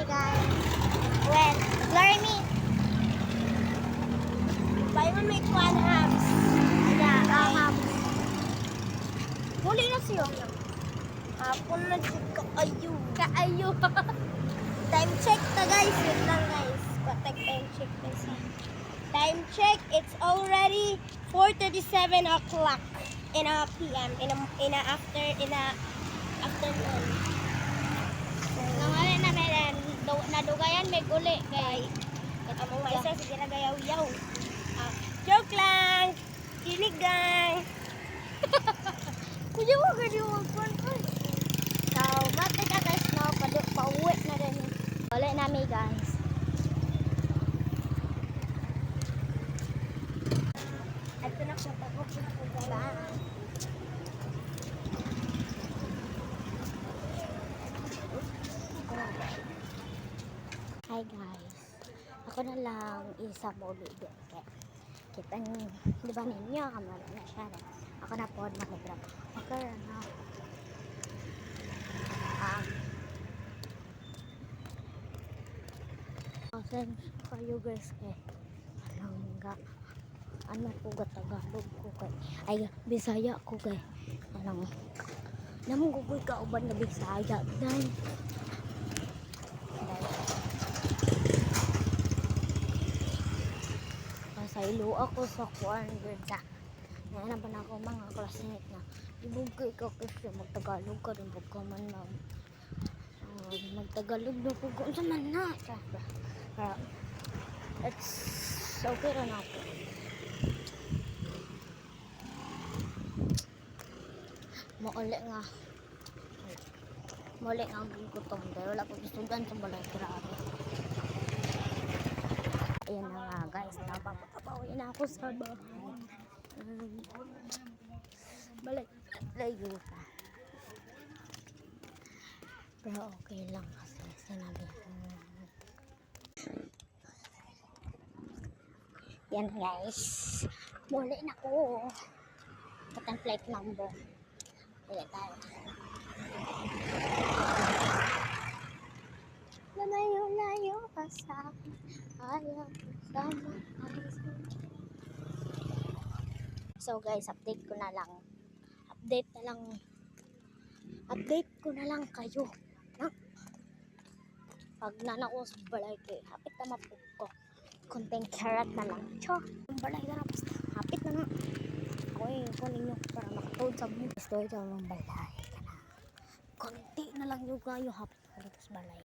guys. Well, blur me. Buy mo may one hams. Ayan, hams. Muli na siya. Hapon na siya kaayo. Kaayo. Time check na guys. Yun lang guys. Patek time check guys. Time check. It's already 4:37 o'clock in a PM. In a afternoon. Nangalan na meron. Nadugayan may guli kay Among maisa sige na gayaw-yaw. Joke lang. Kinigang. kuya mo gani mo kon. So, mati ka guys no, pauwi na din. Wala nami guys. Ito na siya tapos ba? Hi guys. Ako na lang isa mo video. Kita niyo, di ba ninyo kamera na siya. Ako na po makigrab. Okay na. Kasi kayo guys ano po Tagalog ko kay ay Bisaya ko kay namang gugoy ka uban na Bisaya dahil pasaylo ako sa kuan sa na ba na ako mga classmate na ibugay ka kasi magtagalog ka rin pag man na magtagalog na po kung saan man na it's okay rin ako muli nga ang gutom dahil wala ko isugan sa balay grabe. Ayan na nga guys, napapakapawin na ako sa bahay. Balik layo pa. Pero okay lang kasi sinabi ko. Yan guys, muli na ko. Patang plate number. Ayan tayo. Layo-layo ka sa akin. Ayaw sama. So guys, update ko na lang kayo. No? Pag nanako sa balay kay hapit na mapug ko. Konting carrot na lang. Cho, yung balay na basta hapit na nga. Ako kunin nyo para makatawad sa mga. Gusto ito ng balay. Konti na lang yung kayo hapit ko sa balay.